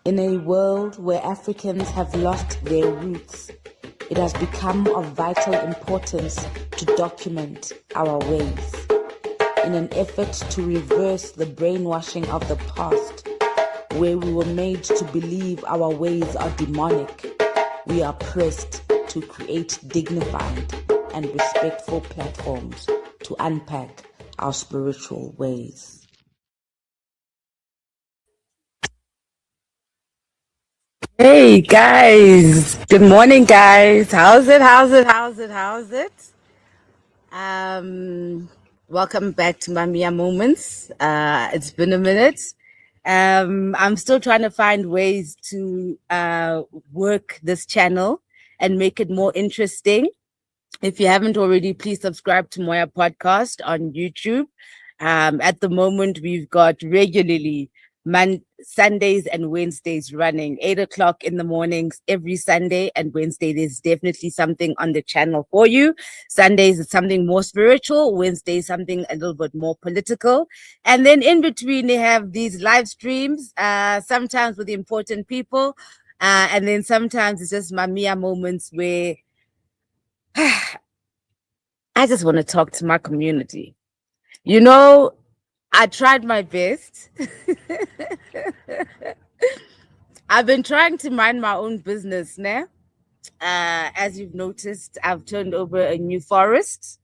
In a world where Africans have lost their roots, it has become of vital importance to document our ways. In an effort to reverse the brainwashing of the past, where we were made to believe our ways are demonic, we are pressed to create dignified and respectful platforms to unpack our spiritual ways. Hey guys, good morning guys. How's it? Um, Welcome back to MAMIYA Moments. It's been a minute. I'm still trying to find ways to work this channel and make it more interesting. If you haven't already, please subscribe to Moya podcast on YouTube. At the moment, we've got regularly Sundays and Wednesdays running 8 o'clock in the mornings every Sunday and Wednesday. There's definitely something on the channel for you. Sundays is something more spiritual. Wednesdays something a little bit more political. And then in between, they have these live streams, sometimes with important people. And then sometimes it's just MAMIYA moments where I just want to talk to my community. You know, I tried my best. I've been trying to mind my own business now. As you've noticed, I've turned over a new forest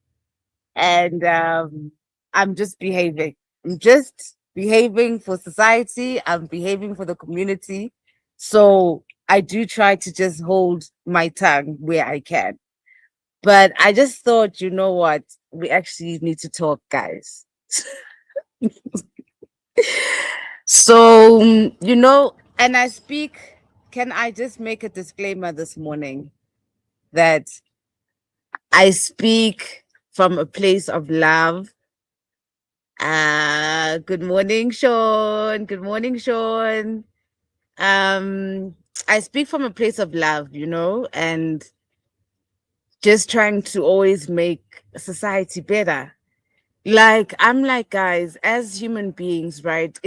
and I'm just behaving. I'm just behaving for society. I'm behaving for the community. So I do try to just hold my tongue where I can. But I just thought, you know what? We actually need to talk, guys. So, and I speak, can I just make a disclaimer this morning that I speak from a place of love. Good morning, Sean. Good morning, Sean. I speak from a place of love, and just trying to always make society better. I'm like, guys, as human beings, right?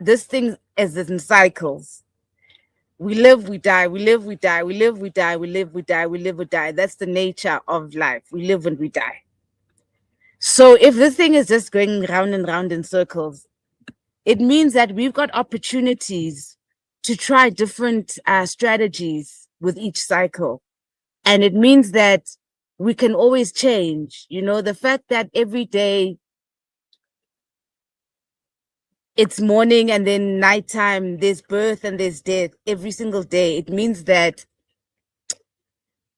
This thing is in cycles. We live, we die, we live, we die, we live, we die, we live, we die, we live, we die. That's the nature of life. We live and we die. So if this thing is just going round and round in circles, it means that we've got opportunities to try different strategies with each cycle. And it means that we can always change. The fact that every day it's morning and then nighttime, there's birth and there's death every single day. It means that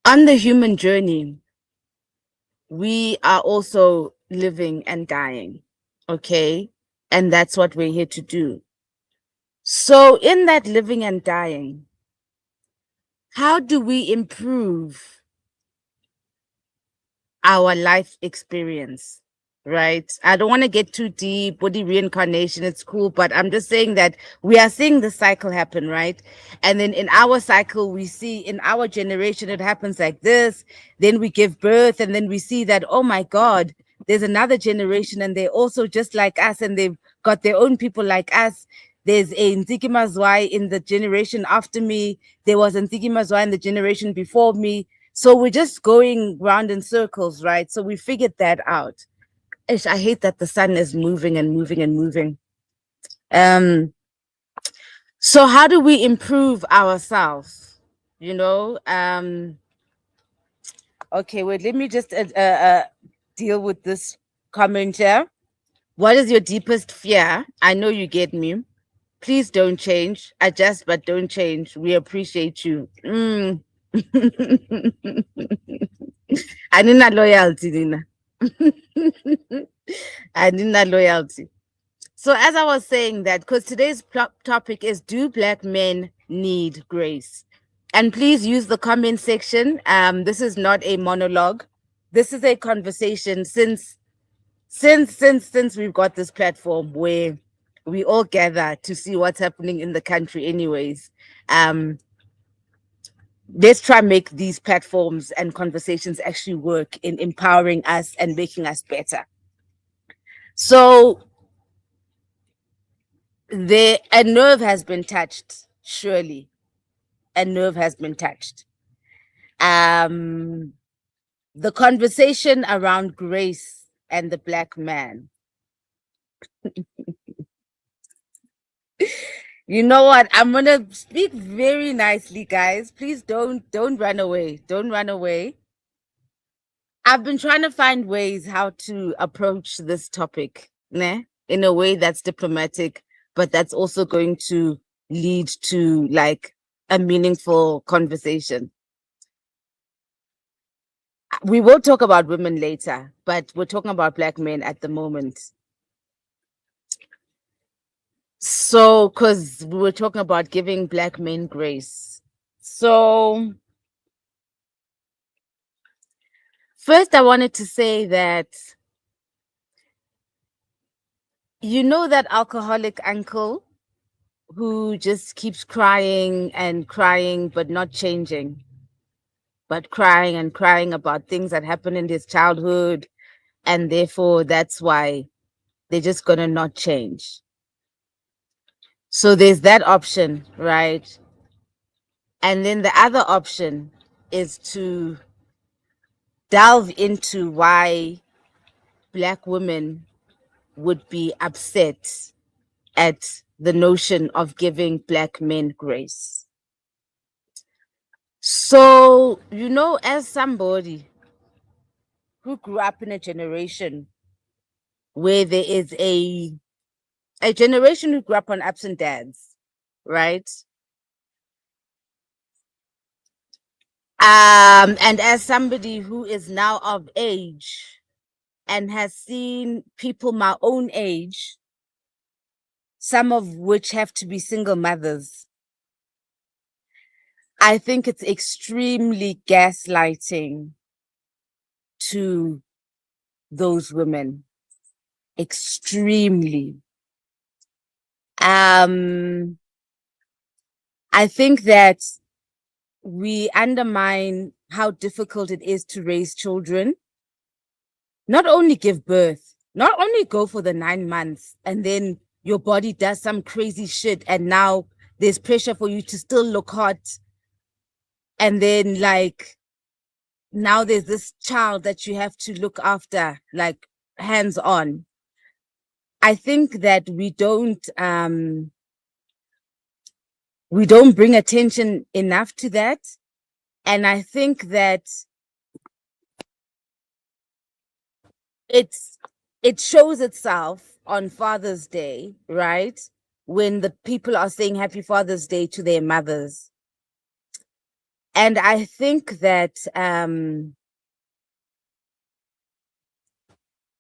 on the human journey, we are also living and dying. Okay. And that's what we're here to do. So in that living and dying, how do we improve our life experience? Right? I don't want to get too deep, body reincarnation, it's cool, but I'm just saying that we are seeing the cycle happen, right? And then in our cycle, we see in our generation, it happens like this. Then we give birth, and then we see that, oh my God, there's another generation, and they're also just like us, and they've got their own people like us. There's a Ntikimazwai in the generation after me. There was a Ntikimazwai in the generation before me. So we're just going round in circles, right? So we figured that out. I hate that the sun is moving and moving and moving. So how do we improve ourselves? Okay, wait, let me just deal with this comment here. What is your deepest fear? I know you get me. Please don't change. Adjust, but don't change. We appreciate you. I need not loyalty, Nina. I need that loyalty. So as I was saying that, because today's topic is, do Black men need grace? And please use the comment section. This is not a monologue. This is a conversation since we've got this platform where we all gather to see what's happening in the country anyways. Let's try and make these platforms and conversations actually work in empowering us and making us better. So a nerve has been touched, surely a nerve has been touched. Um, the conversation around grace and the Black man. You know what? I'm gonna speak very nicely, guys. Please don't run away. Don't run away. I've been trying to find ways how to approach this topic, ne? In a way that's diplomatic, but that's also going to lead to like a meaningful conversation. We will talk about women later, but we're talking about Black men at the moment. So, because we were talking about giving Black men grace. So, first, I wanted to say that you know that alcoholic uncle who just keeps crying and crying, but not changing, but crying and crying about things that happened in his childhood. And therefore, that's why they're just going to not change. So there's that option, right? And then the other option is to delve into why Black women would be upset at the notion of giving Black men grace. So, you know, as somebody who grew up in a generation where there is a generation who grew up on absent dads, right? And as somebody who is now of age and has seen people my own age, some of which have to be single mothers, I think it's extremely gaslighting to those women. Extremely. I think that we undermine how difficult it is to raise children. Not only give birth, not only go for the 9 months and then your body does some crazy shit and now there's pressure for you to still look hot. And then like now there's this child that you have to look after, like hands on. I think that we don't bring attention enough to that. And I think that it's it shows itself on Father's Day, right? When the people are saying Happy Father's Day to their mothers. And I think that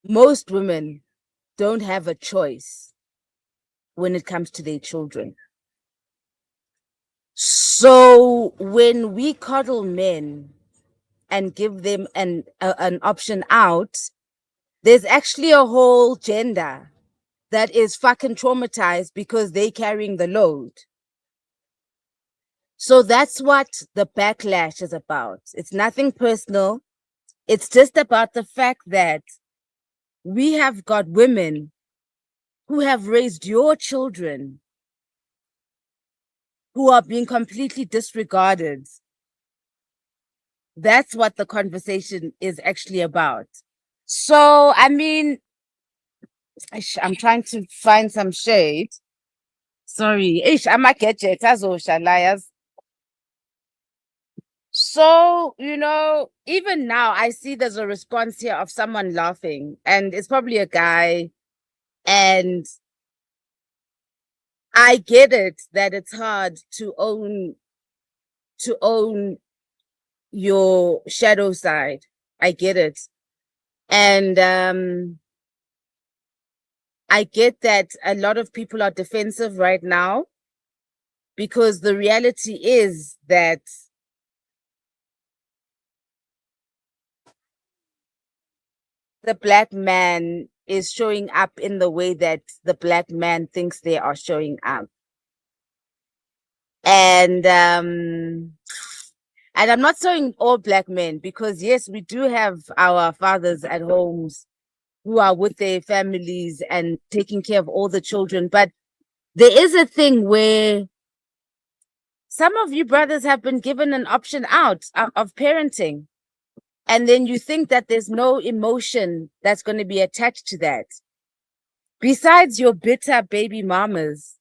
most women don't have a choice when it comes to their children. So when we coddle men and give them an option out, there's actually a whole gender that is fucking traumatized because they carrying the load. So that's what the backlash is about. It's nothing personal. It's just about the fact that we have got women who have raised your children who are being completely disregarded. That's what the conversation is actually about. So, I mean, I'm trying to find some shade. Sorry, I'm a gadget as liars. So, you know, even now I see there's a response here of someone laughing, and it's probably a guy. And I get it that it's hard to own your shadow side. I get it. And I get that a lot of people are defensive right now because the reality is that the Black man is showing up in the way that the Black man thinks they are showing up. And I'm not saying all Black men, because yes, we do have our fathers at homes who are with their families and taking care of all the children. But there is a thing where Some of you brothers have been given an option out of parenting. And then you think that there's no emotion that's going to be attached to that. Besides your bitter baby mamas,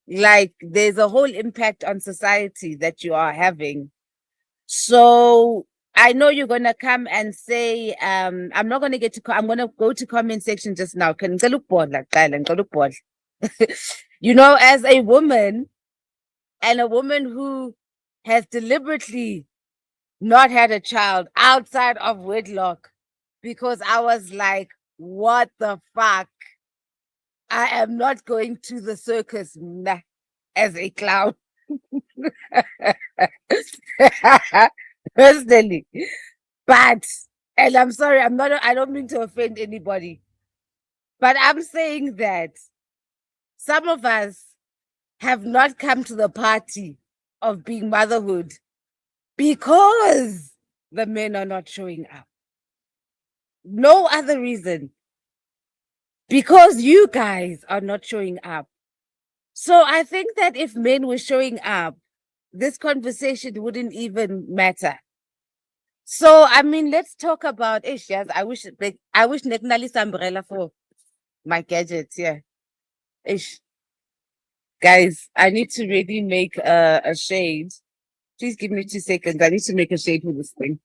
like there's a whole impact on society that you are having. So I know you're gonna come and say, I'm not gonna I'm gonna go to comment section just now. Can look bored like that? You know, as a woman and a woman who has deliberately not had a child outside of wedlock, because I was like, what the fuck? I am not going to the circus as a clown. Personally. But, and I'm sorry, I don't mean to offend anybody, but I'm saying that some of us have not come to the party of being motherhood because the men are not showing up. No other reason. Because you guys are not showing up. So I think that if men were showing up, this conversation wouldn't even matter. So I mean, let's talk about yes. I wish Neknali's umbrella for my gadgets. Yeah. Ish. Guys, I need to really make a shade. Please give me 2 seconds. I need to make a shade for this thing.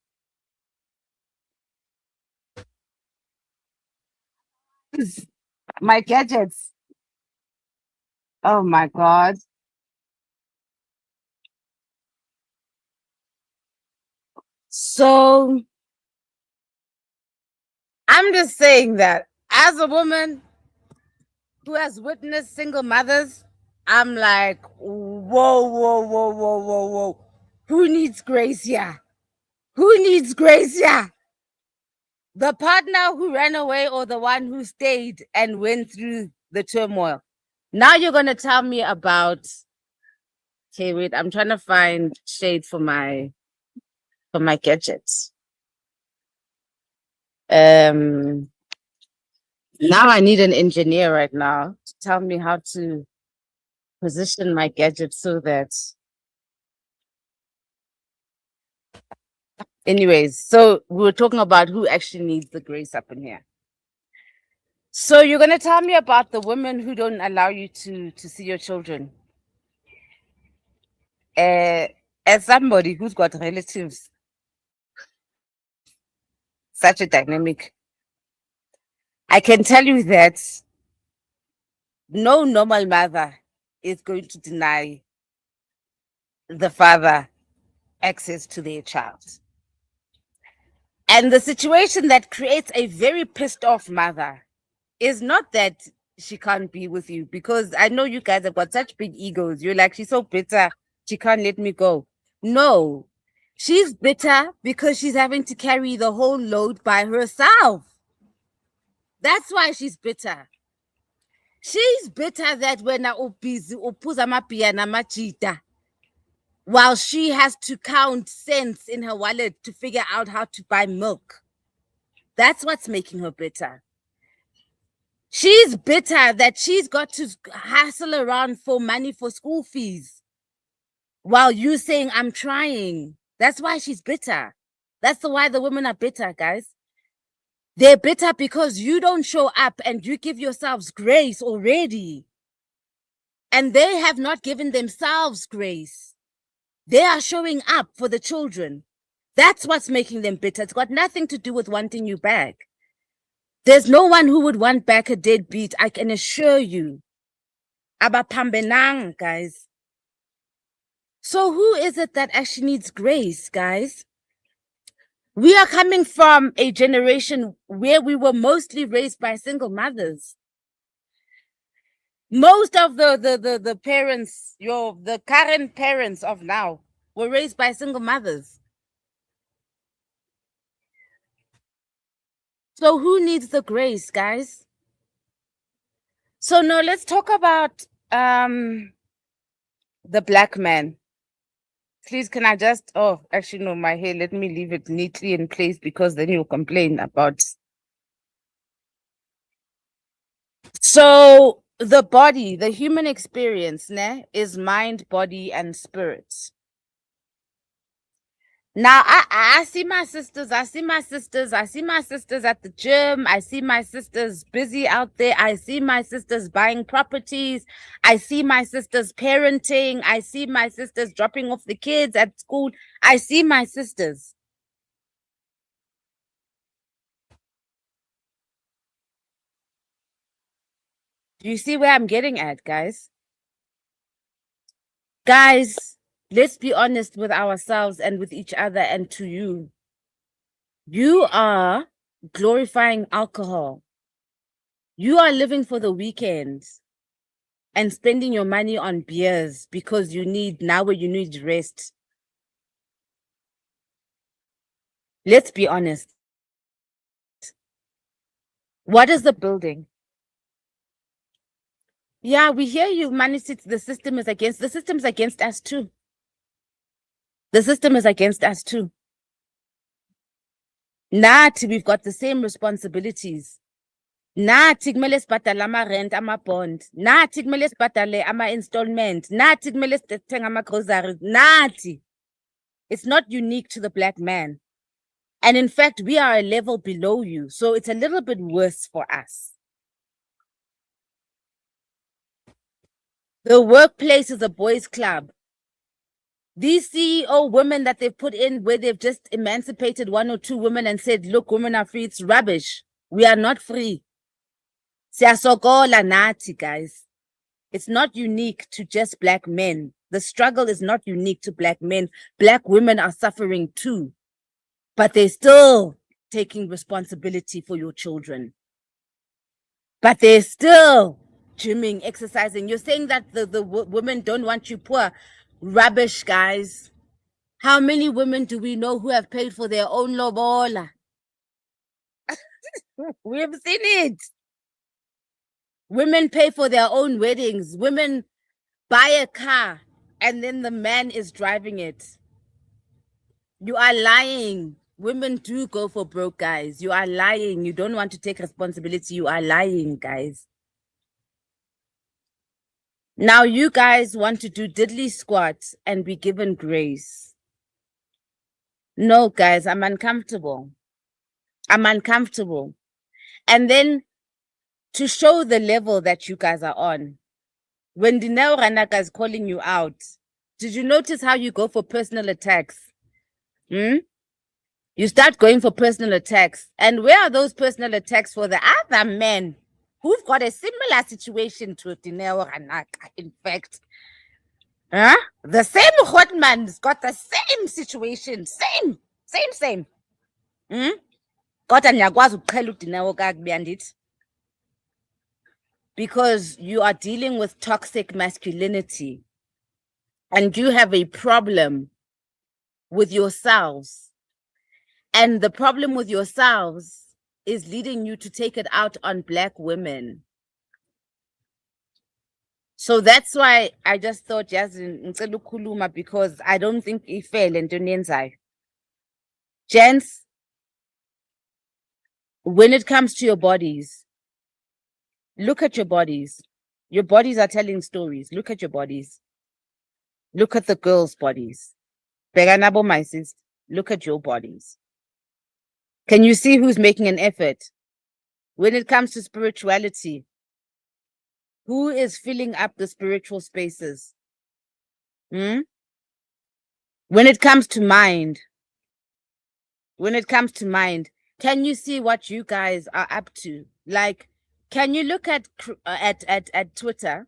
My gadgets. Oh my God. So I'm just saying that as a woman who has witnessed single mothers, I'm like, whoa, whoa, whoa, whoa, whoa, whoa. Who needs grace here? Who needs grace here? The partner who ran away or the one who stayed and went through the turmoil? Now you're going to tell me about. Okay, wait, I'm trying to find shade for my gadgets. Now I need an engineer right now to tell me how to position my gadget so that. Anyways, so we were talking about who actually needs the grace up in here. So you're gonna tell me about the women who don't allow you to see your children. As somebody who's got relatives, such a dynamic, I can tell you that no normal mother is going to deny the father access to their child. And the situation that creates a very pissed off mother is not that she can't be with you, because I know you guys have got such big egos. You're like, she's so bitter, she can't let me go. No, she's bitter because she's having to carry the whole load by herself. That's why she's bitter. She's bitter that when I busy while she has to count cents in her wallet to figure out how to buy milk. That's what's making her bitter. She's bitter that she's got to hustle around for money for school fees while you saying, I'm trying. That's why she's bitter. That's why the women are bitter, guys. They're bitter because you don't show up and you give yourselves grace already. And they have not given themselves grace. They are showing up for the children. That's what's making them bitter. It's got nothing to do with wanting you back. There's no one who would want back a deadbeat, I can assure you. Abapambenang, guys. So who is it that actually needs grace, guys? We are coming from a generation where we were mostly raised by single mothers. Most of the parents, the current parents of now, were raised by single mothers. So who needs the grace, guys? So now let's talk about the black man. Please, can I just, oh, actually, no, my hair, let me leave it neatly in place because then you'll complain about. So The body, the human experience, ne, is mind, body, and spirit. Now I see my sisters, I see my sisters, I see my sisters at the gym, I see my sisters busy out there, I see my sisters buying properties, I see my sisters parenting, I see my sisters dropping off the kids at school, I see my sisters. Do you see where I'm getting at, guys? Guys, let's be honest with ourselves and with each other and to you. You are glorifying alcohol. You are living for the weekend and spending your money on beers because you need rest. Let's be honest. What is the building? Yeah, we hear you, Manisits. The system is against us too. The system is against us too. Nathi, we've got the same responsibilities. Nathi kumele sibhadale ama-rent, ama-bond. Nathi kumele sibhadale ama-installment. Nathi kumele sithenge ama-groceries. Nathi. It's not unique to the black man. And in fact, we are a level below you. So it's a little bit worse for us. The workplace is a boys' club. These CEO women that they've put in where they've just emancipated one or two women and said, look, women are free. It's rubbish. We are not free. Siyasokola nathi, guys. It's not unique to just black men. The struggle is not unique to black men. Black women are suffering too. But they're still taking responsibility for your children. But they're still gymming, exercising. You're saying that the women don't want you poor. Rubbish, guys. How many women do we know who have paid for their own lobola? We've seen it. Women pay for their own weddings. Women buy a car and then the man is driving it. You are lying. Women do go for broke, guys. You are lying. You don't want to take responsibility. You are lying, guys. Now you guys want to do diddly squats and be given grace. No, guys, I'm uncomfortable. I'm uncomfortable. And then to show the level that you guys are on, when Dineo Ranaka is calling you out, did you notice how you go for personal attacks? You start going for personal attacks. And where are those personal attacks for the other men who've got a similar situation to Dineo Ranaka, in fact? Huh? The same Hotman's got the same situation. Same. Kodwa niyakwazi ukuqhela uDineo kakubi andithi? Because you are dealing with toxic masculinity and you have a problem with yourselves. And the problem with yourselves is leading you to take it out on black women. So that's why I just thought, ngicela ukukhuluma, because I don't think ifele into eniyenzayo. Gents, when it comes to your bodies, look at your bodies. Your bodies are telling stories. Look at your bodies. Look at the girls' bodies. Beganabo, my sister, look at your bodies. Can you see who's making an effort? When it comes to spirituality, who is filling up the spiritual spaces? When it comes to mind, can you see what you guys are up to? Like, can you look at Twitter,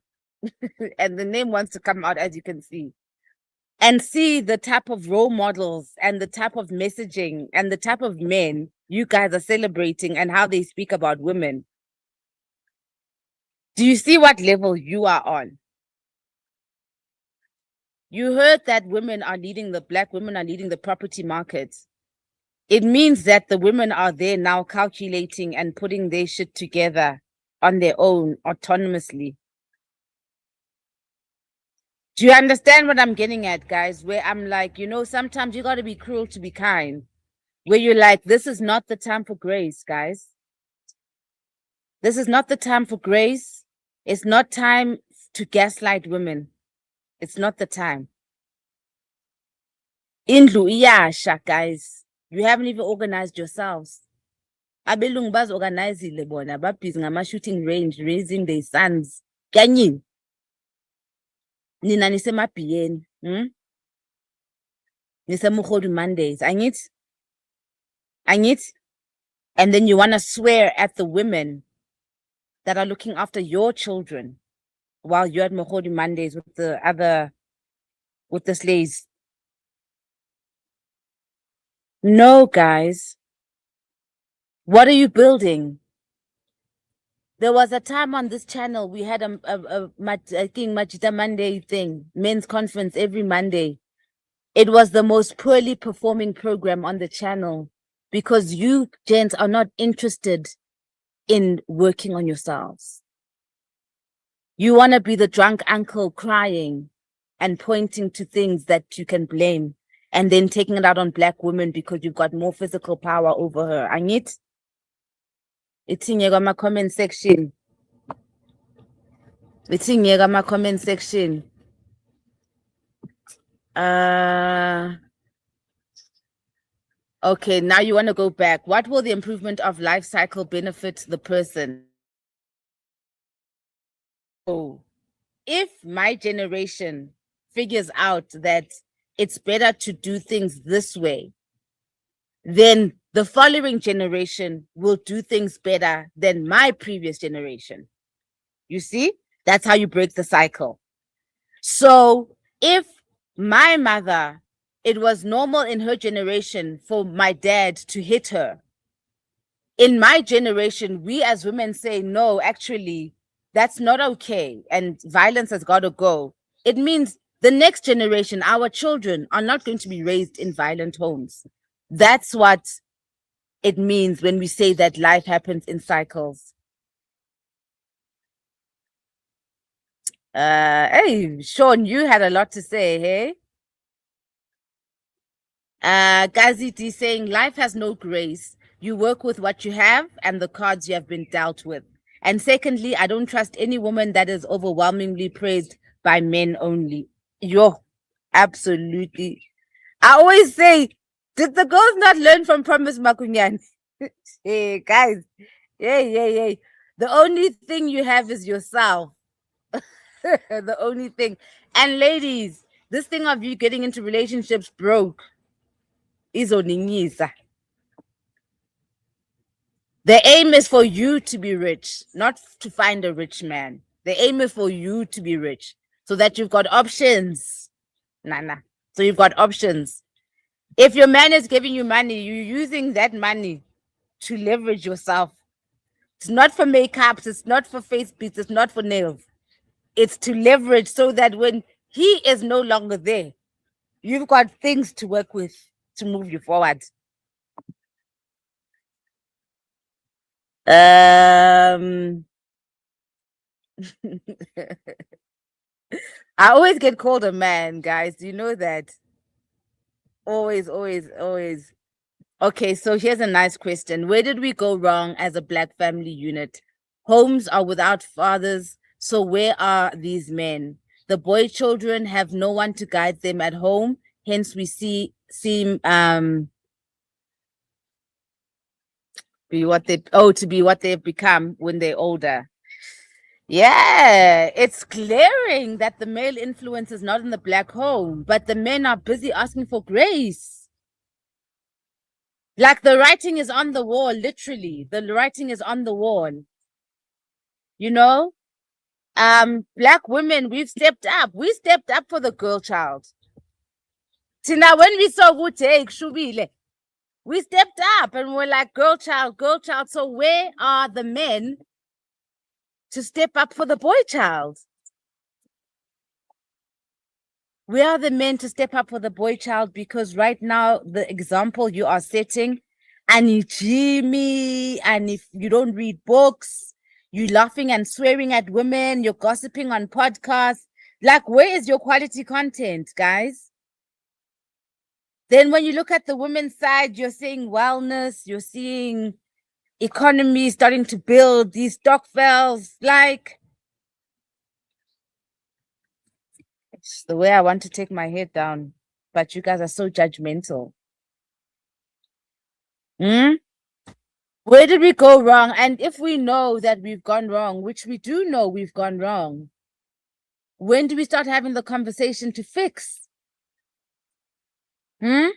and the name wants to come out, as you can see, and see the type of role models and the type of messaging and the type of men you guys are celebrating and how they speak about women? Do you see what level you are on? You heard that black women are leading the property market. It means that the women are there now calculating and putting their shit together on their own autonomously. Do you understand what I'm getting at, guys? Where I'm like, sometimes you got to be cruel to be kind. Where you're like, this is not the time for grace, guys. This is not the time for grace. It's not time to gaslight women. It's not the time. Indlu iyasha, guys. You haven't even organized yourselves. Abelungu bazi-organizile bona, babhizi ngama-shooting range, raising their sons. Kanyini? Nina nisemabhiyeni, nisemurhodu Mondays. Angithi? Angithi? And then you want to swear at the women that are looking after your children while you're at Mohodi Mondays with the slaves. No, guys. What are you building? There was a time on this channel we had I think Machita Monday thing, men's conference every Monday. It was the most poorly performing program on the channel because you gents are not interested in working on yourselves. You want to be the drunk uncle crying and pointing to things that you can blame and then taking it out on black women because you've got more physical power over her. Angit? It's in my comment section. It's in my comment section. Okay, now you want to go back. What will the improvement of life cycle benefit the person? Oh, if my generation figures out that it's better to do things this way, then the following generation will do things better than my previous generation. You see, that's how you break the cycle. So if my mother, it was normal in her generation for my dad to hit her, in my generation, we as women say, no, actually, that's not okay. And violence has got to go. It means the next generation, our children, are not going to be raised in violent homes. That's what it means when we say that life happens in cycles. Hey, Sean, you had a lot to say, hey? Gaziti saying life has no grace. You work with what you have and the cards you have been dealt with. And secondly, I don't trust any woman that is overwhelmingly praised by men only. Yo, absolutely. I always say, did the girls not learn from Promise Makunyan? Hey, guys. Hey. The only thing you have is yourself. The only thing. And ladies, this thing of you getting into relationships broke is oningisa. The aim is for you to be rich, not to find a rich man. The aim is for you to be rich so that you've got options. Nana. So you've got options. If your man is giving you money, you're using that money to leverage yourself. It's not for makeup, it's not for face beads, it's not for nails. It's to leverage so that when he is no longer there, you've got things to work with to move you forward. I always get called a man, guys. Do you know that? Always. Okay, so here's a nice question. Where did we go wrong as a black family unit? Homes are without fathers, so where are these men? The boy children have no one to guide them at home, hence we seem be what they've become when they're older. Yeah, it's glaring that the male influence is not in the black home, but the men are busy asking for grace. Like the writing is on the wall, literally. The writing is on the wall. You know? Black women, we've stepped up. We stepped up for the girl child. Tina, when we saw Wuteg Shubile, we stepped up and we're like, girl child. So where are the men to step up for the boy child? Where are the men to step up for the boy child? Because right now, the example you are setting, and Jimmy, and if you don't read books, you're laughing and swearing at women, you're gossiping on podcasts. Like, where is your quality content, guys? Then when you look at the women's side, you're seeing wellness, you're seeing economy starting to build, these stokvels. Like, the way I want to take my head down, but you guys are so judgmental. Hmm? Where did we go wrong? And if we know that we've gone wrong, which we do know we've gone wrong, when do we start having the conversation to fix? Hmm?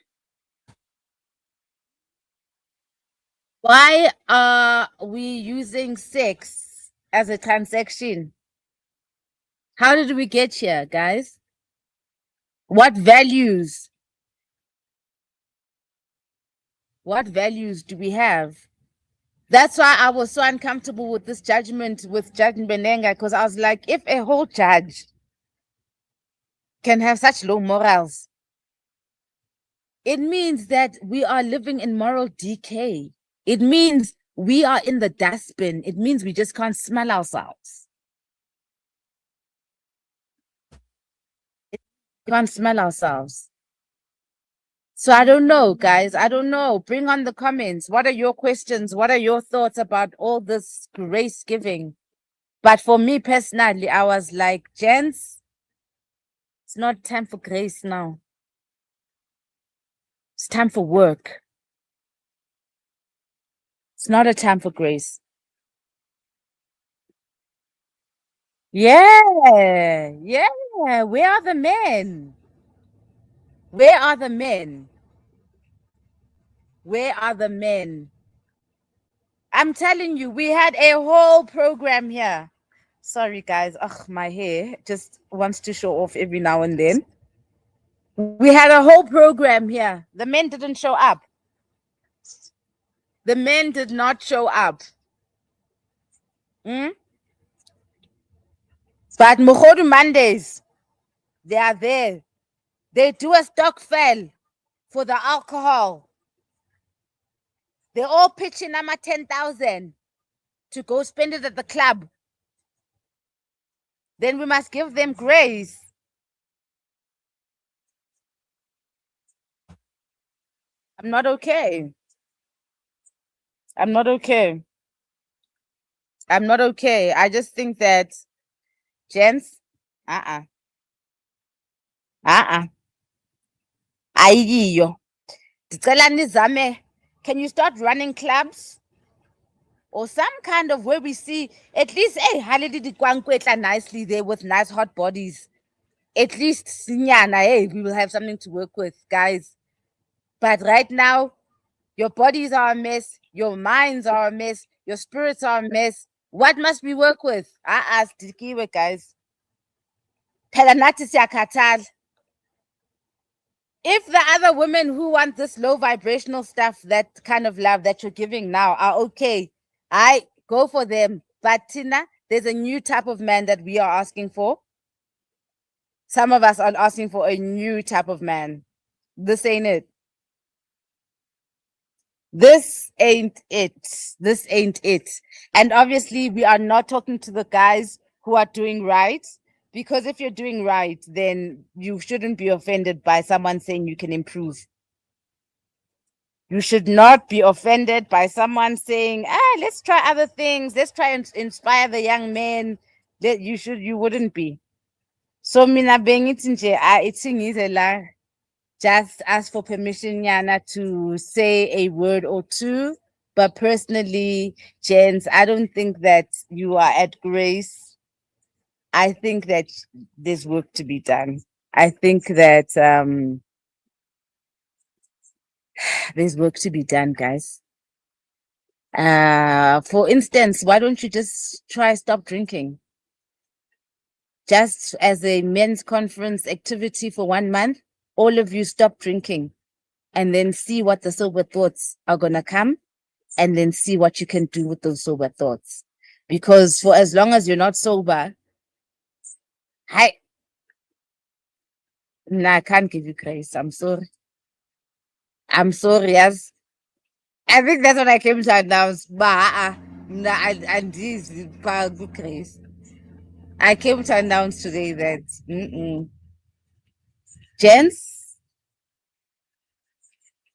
Why are we using sex as a transaction? How did we get here, guys? What values? What values do we have? That's why I was so uncomfortable with this judgment with Judge Benenga, because I was like, if a whole judge can have such low morals, it means that we are living in moral decay. It means we are in the dustbin. It means we just can't smell ourselves. We can't smell ourselves. So I don't know, guys. I don't know. Bring on the comments. What are your questions? What are your thoughts about all this grace giving? But for me personally, I was like, gents, it's not time for grace now. It's time for work. It's not a time for grace. Yeah, yeah. Where are the men? Where are the men? Where are the men? I'm telling you, we had a whole program here. Sorry, guys. Ugh, my hair just wants to show off every now and then. We had a whole program here. The men didn't show up. The men did not show up. Mm? But Mugodu Mondays, they are there. They do a stock fell for the alcohol. They all pitch in 10,000 to go spend it at the club. Then we must give them grace. I'm not okay. I'm not okay. I'm not okay. I just think that, gents, uh-uh. Uh-uh. Ayiyo. Ndicela nizame. Can you start running clubs? Or some kind of where we see at least, hey, Halidi Kwankwetla nicely there with nice hot bodies. At least, Sinyana, hey, we will have something to work with, guys. But right now, your bodies are a mess, your minds are a mess, your spirits are a mess. What must we work with? I asked Dikiwe, guys. Phela nathi siyakhathala. If the other women who want this low vibrational stuff, that kind of love that you're giving now, are okay, I go for them. But Tina, there's a new type of man that we are asking for. Some of us are asking for a new type of man. This ain't it. This ain't it. This ain't it. And obviously, we are not talking to the guys who are doing right. Because if you're doing right, then you shouldn't be offended by someone saying you can improve. You should not be offended by someone saying, let's try other things. Let's try and inspire the young men. That you wouldn't be. So mina bengithi nje ithi ngize la just ask for permission, Yana, to say a word or two. But personally, Jens, I don't think that you are at grace. I think that there's work to be done. I think that there's work to be done, guys. For instance, why don't you just try stop drinking? Just as a men's conference activity for 1 month, all of you stop drinking and then see what the sober thoughts are gonna come, and then see what you can do with those sober thoughts. Because for as long as you're not sober, I can't give you grace. I'm sorry. I'm sorry, yes. I think that's what I came to announce. But and this is good grace. I came to announce today that gents,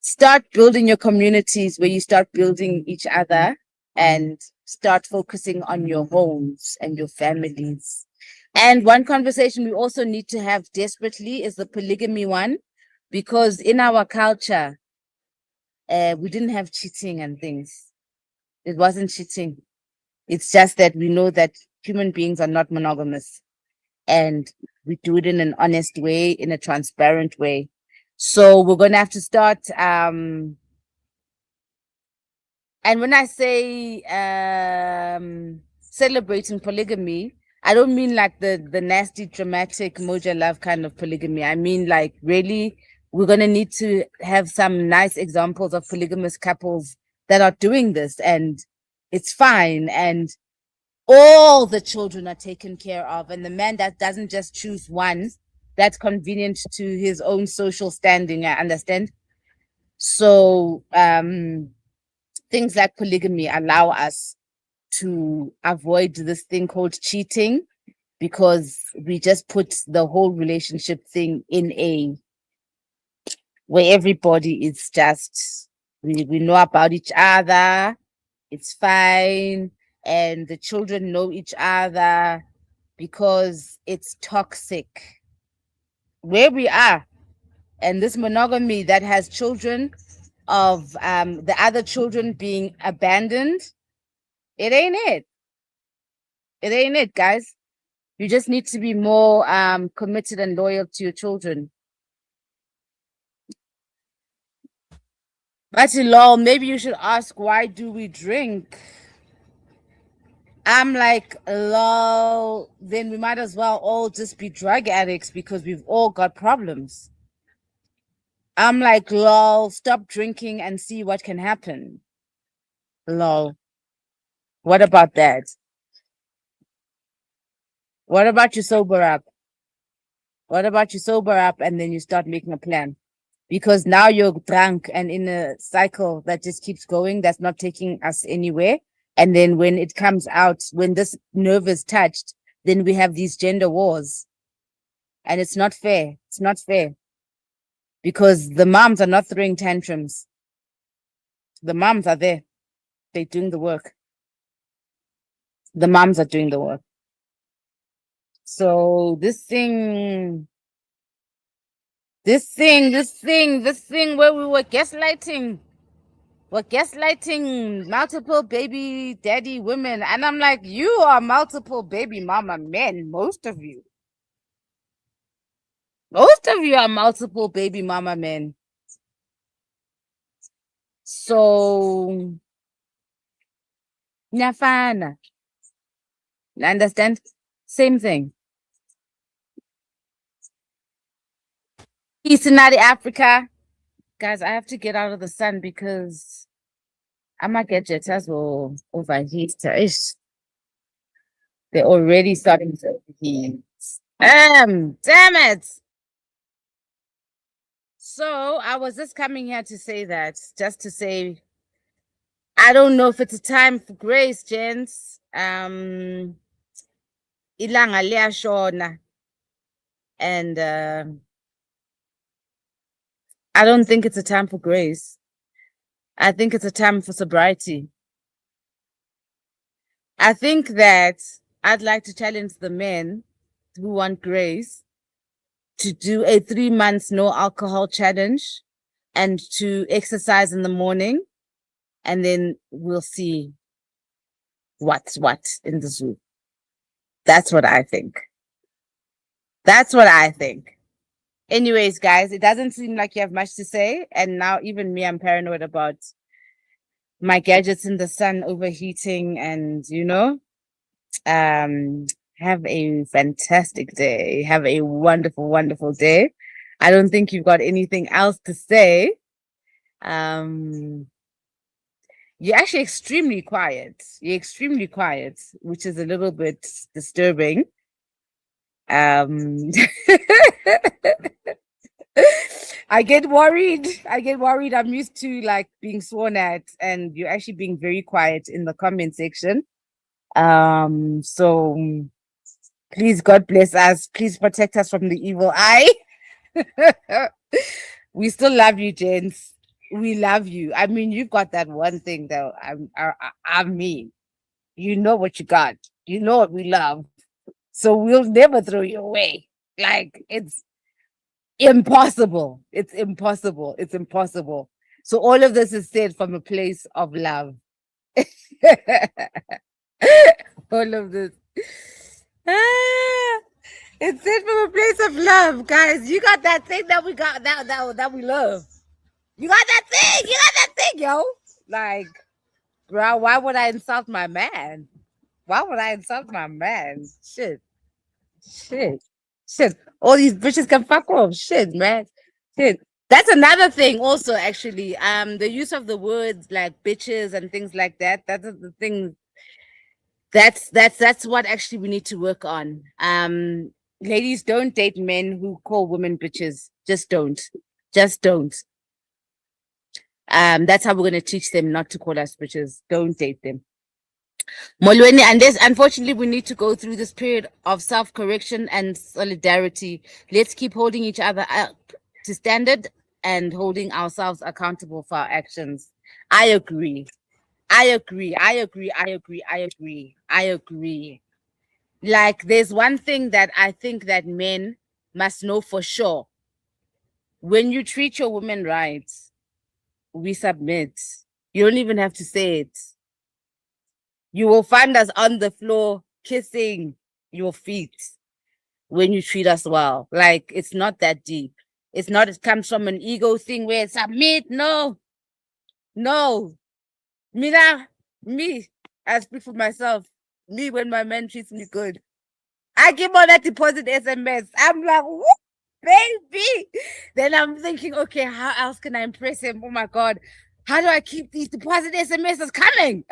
start building your communities where you start building each other and start focusing on your homes and your families. And one conversation we also need to have desperately is the polygamy one, because in our culture, we didn't have cheating and things. It wasn't cheating. It's just that we know that human beings are not monogamous, and we do it in an honest way, in a transparent way. So we're going to have to start. And when I say celebrating polygamy, I don't mean like the nasty, dramatic Moja love kind of polygamy. I mean like really, we're gonna need to have some nice examples of polygamous couples that are doing this, and it's fine, and all the children are taken care of, and the man that doesn't just choose one that's convenient to his own social standing. I understand. So things like polygamy allow us to avoid this thing called cheating, because we just put the whole relationship thing in a where everybody is just we know about each other, it's fine, and the children know each other, because it's toxic where we are. And this monogamy that has children of the other children being abandoned, it ain't it. It ain't it, guys. You just need to be more committed and loyal to your children. But lol, maybe you should ask, why do we drink? I'm like, lol, then we might as well all just be drug addicts, because we've all got problems. I'm like, lol, stop drinking and see what can happen. Lol. What about that? What about you sober up? What about you sober up and then you start making a plan? Because now you're drunk and in a cycle that just keeps going, that's not taking us anywhere. And then when it comes out, when this nerve is touched, then we have these gender wars. And it's not fair. It's not fair. Because the moms are not throwing tantrums. The moms are there. They're doing the work. The moms are doing the work. So this thing where we were gaslighting. We're gaslighting multiple baby daddy women. And I'm like, you are multiple baby mama men, most of you. Most of you are multiple baby mama men. So, nyafana. Understand? Same thing. Eastern Africa. Guys, I have to get out of the sun because I'm gonna get jitters or overheat. They're already starting to overheat. Damn it. So I was just coming here to say that, just to say, I don't know if it's a time for grace, gents. Ilanga liyashona, and I don't think it's a time for grace. I think it's a time for sobriety. I think that I'd like to challenge the men who want grace to do a 3 months no alcohol challenge and to exercise in the morning, and then we'll see what's what in the zoo. That's what I think. That's what I think. Anyways, guys, it doesn't seem like you have much to say. And now even me, I'm paranoid about my gadgets in the sun overheating, and have a fantastic day. Have a wonderful, wonderful day. I don't think you've got anything else to say. You're actually extremely quiet. You're extremely quiet, which is a little bit disturbing. I get worried. I'm used to like being sworn at, and you're actually being very quiet in the comment section. So please, God bless us. Please protect us from the evil eye. We still love you, gents. We love you. I mean, you've got that one thing though. I mean, you know what you got. You know what we love. So we'll never throw you away. Like, it's impossible. It's impossible. It's impossible. So all of this is said from a place of love. All of this. Ah, it's said from a place of love, guys. You got that thing that we got that we love. You got that thing. You got that thing, yo. Like, bro, why would I insult my man? Why would I insult my man? Shit. Shit. Shit. All these bitches can fuck off. Shit, man. Shit. That's another thing also, actually. The use of the words like bitches and things like that. That's the thing. That's what actually we need to work on. Ladies, don't date men who call women bitches. Just don't. Just don't. That's how we're gonna teach them not to call us bitches. Don't date them. Molweni, and this, unfortunately, we need to go through this period of self-correction and solidarity. Let's keep holding each other up to standard and holding ourselves accountable for our actions. I agree. I agree. I agree. I agree. I agree. I agree. Like, there's one thing that I think that men must know for sure. When you treat your women right, we submit. You don't even have to say it. You will find us on the floor kissing your feet when you treat us well. Like, it's not that deep. It's not, it comes from an ego thing where submit. No, no. Me, I speak for myself. Me, when my man treats me good, I give on that deposit SMS. I'm like, whoop, baby. Then I'm thinking, okay, how else can I impress him? Oh my God. How do I keep these deposit SMSs coming?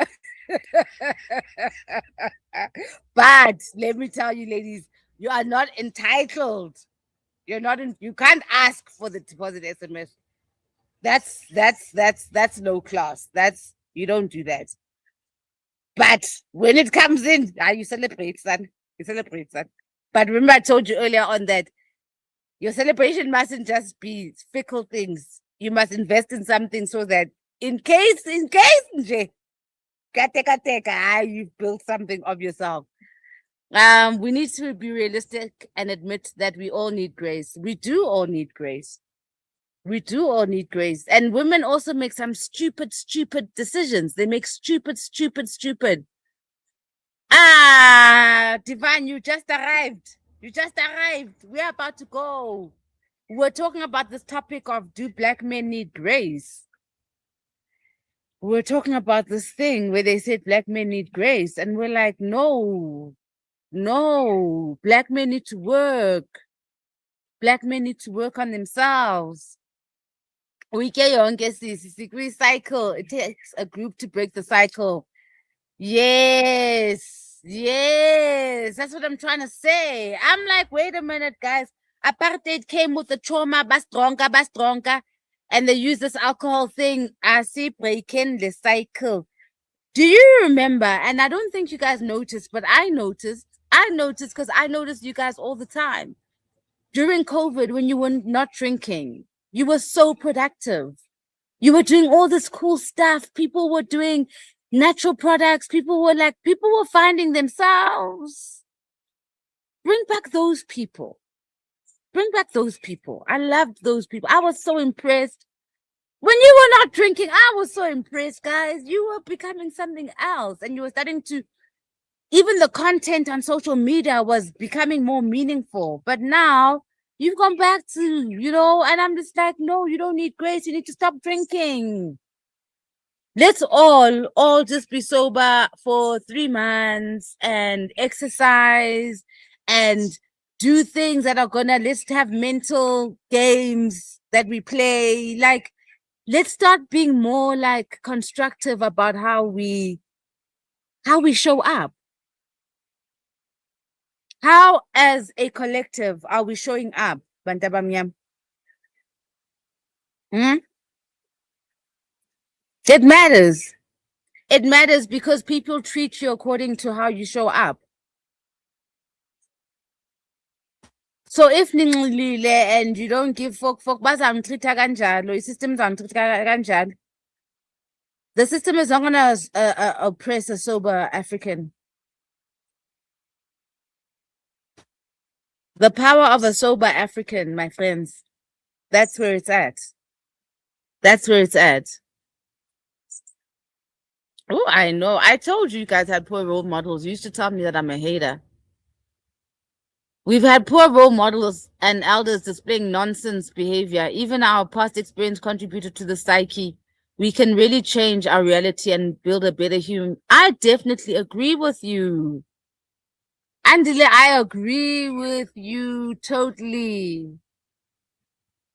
But let me tell you, ladies, you are not entitled. You're not in, you can't ask for the deposit SMS. That's low class. That's, you don't do that. But when it comes in, you celebrate, son. You celebrate, son. But remember, I told you earlier on that your celebration mustn't just be fickle things. You must invest in something so that in case, nje, you've built something of yourself. We need to be realistic and admit that we all need grace. We do all need grace. We do all need grace. And women also make some stupid decisions. They make stupid. Divine, you just arrived. You just arrived. We're about to go. We're talking about this topic of, do black men need grace? We're talking about this thing where they said black men need grace. And we're like, no, black men need to work. Black men need to work on themselves. We get cycle. It takes a group to break the cycle. Yes, that's what I'm trying to say. I'm like, wait a minute, guys. Apartheid came with the trauma, bastronka, and they use this alcohol thing. I see breaking the cycle. Do you remember? And I don't think you guys noticed, but I noticed because I noticed you guys all the time. During COVID, when you were not drinking, you were so productive. You were doing all this cool stuff. People were doing natural products. People were finding themselves. Bring back those people. Bring back those people. I loved those people. I was so impressed. When you were not drinking, I was so impressed, guys. You were becoming something else. And you were starting to, even the content on social media was becoming more meaningful. But now you've gone back to, and I'm just like, no, you don't need grace. You need to stop drinking. Let's all just be sober for 3 months and exercise and do things that are let's have mental games that we play. Like, let's start being more like constructive about how we show up. How, as a collective, are we showing up, Bantabamyam? It matters. It matters because people treat you according to how you show up. So if ninxilile and you don't give fuck, bazamtreata kanjalo, i-system izamtreata kanjalo. The system is not gonna oppress a sober African. The power of a sober African, my friends. That's where it's at. That's where it's at. Oh, I know. I told you guys had poor role models. You used to tell me that I'm a hater. We've had poor role models and elders displaying nonsense behavior. Even our past experience contributed to the psyche. We can really change our reality and build a better human. I definitely agree with you. Andile, I agree with you totally.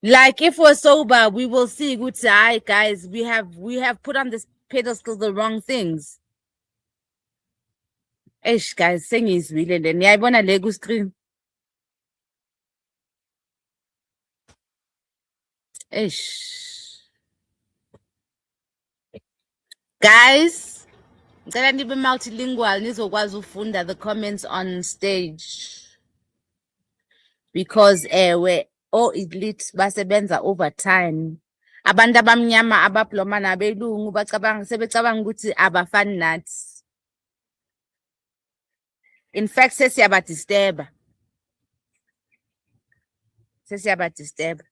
Like if we're sober, we will see good side, guys. We have put on this pedestal the wrong things. Eish, guys, sengizwile le. Niyayibona le ku-screen. Eish. Guys, ngicela nibe multilingual nizokwazi ufunda the comments on stage. Because elite basebenza overtime. Abantu abamnyama ababloma nabelungu sebecabanga ukuthi abafani nathi. In fact, sesiyabadisturba. Sesiyabadisturba.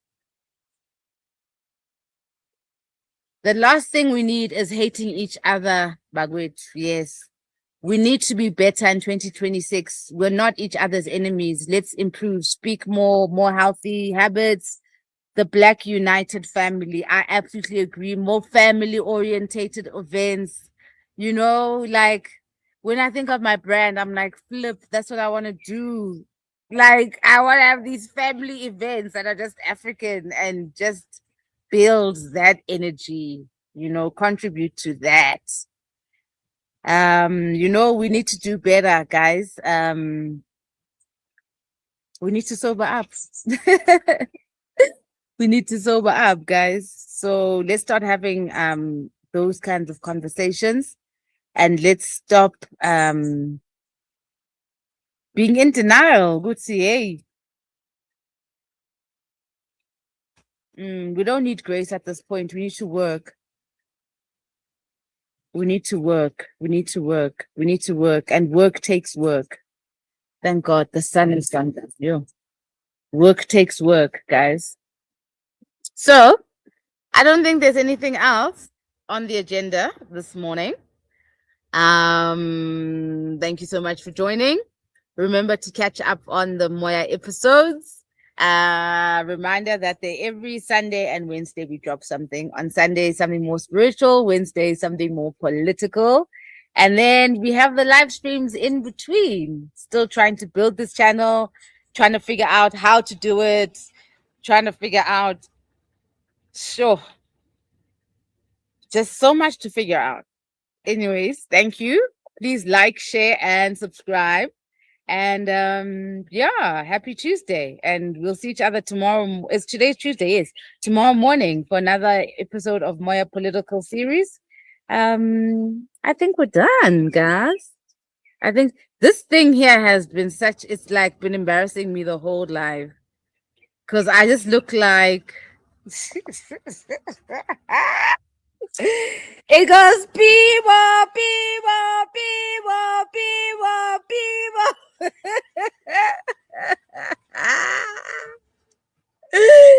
The last thing we need is hating each other, Bagwit. Yes. We need to be better in 2026. We're not each other's enemies. Let's improve, speak more healthy habits. The Black United family. I absolutely agree. More family orientated events. You know, like when I think of my brand, I'm like, flip, that's what I want to do. Like, I want to have these family events that are just African and just build that energy, you know, contribute to that. You know, we need to do better, guys. We need to sober up. We need to sober up, guys. So let's start having those kinds of conversations, and let's stop being in denial. Good see, hey. We don't need grace at this point. We need to work. We need to work. We need to work. We need to work. And work takes work. Thank God the sun is done. Yeah. Work takes work, guys. So I don't think there's anything else on the agenda this morning. Thank you so much for joining. Remember to catch up on the Moya episodes. Reminder that every Sunday and Wednesday we drop something. On Sunday, something more spiritual. Wednesday, something more political. And then we have the live streams in between. Still trying to build this channel, trying to figure out how to do it, trying to figure out, sure, just so much to figure out. Anyways, thank you. Please like, share, and subscribe. And yeah, happy Tuesday. And we'll see each other tomorrow. Today's Tuesday, yes. Tomorrow morning for another episode of Moya Political Series. I think we're done, guys. I think this thing here has been it's like been embarrassing me the whole life. Because I just look like it goes Peewa, Peewa, Peewa, Peewa, Peewa.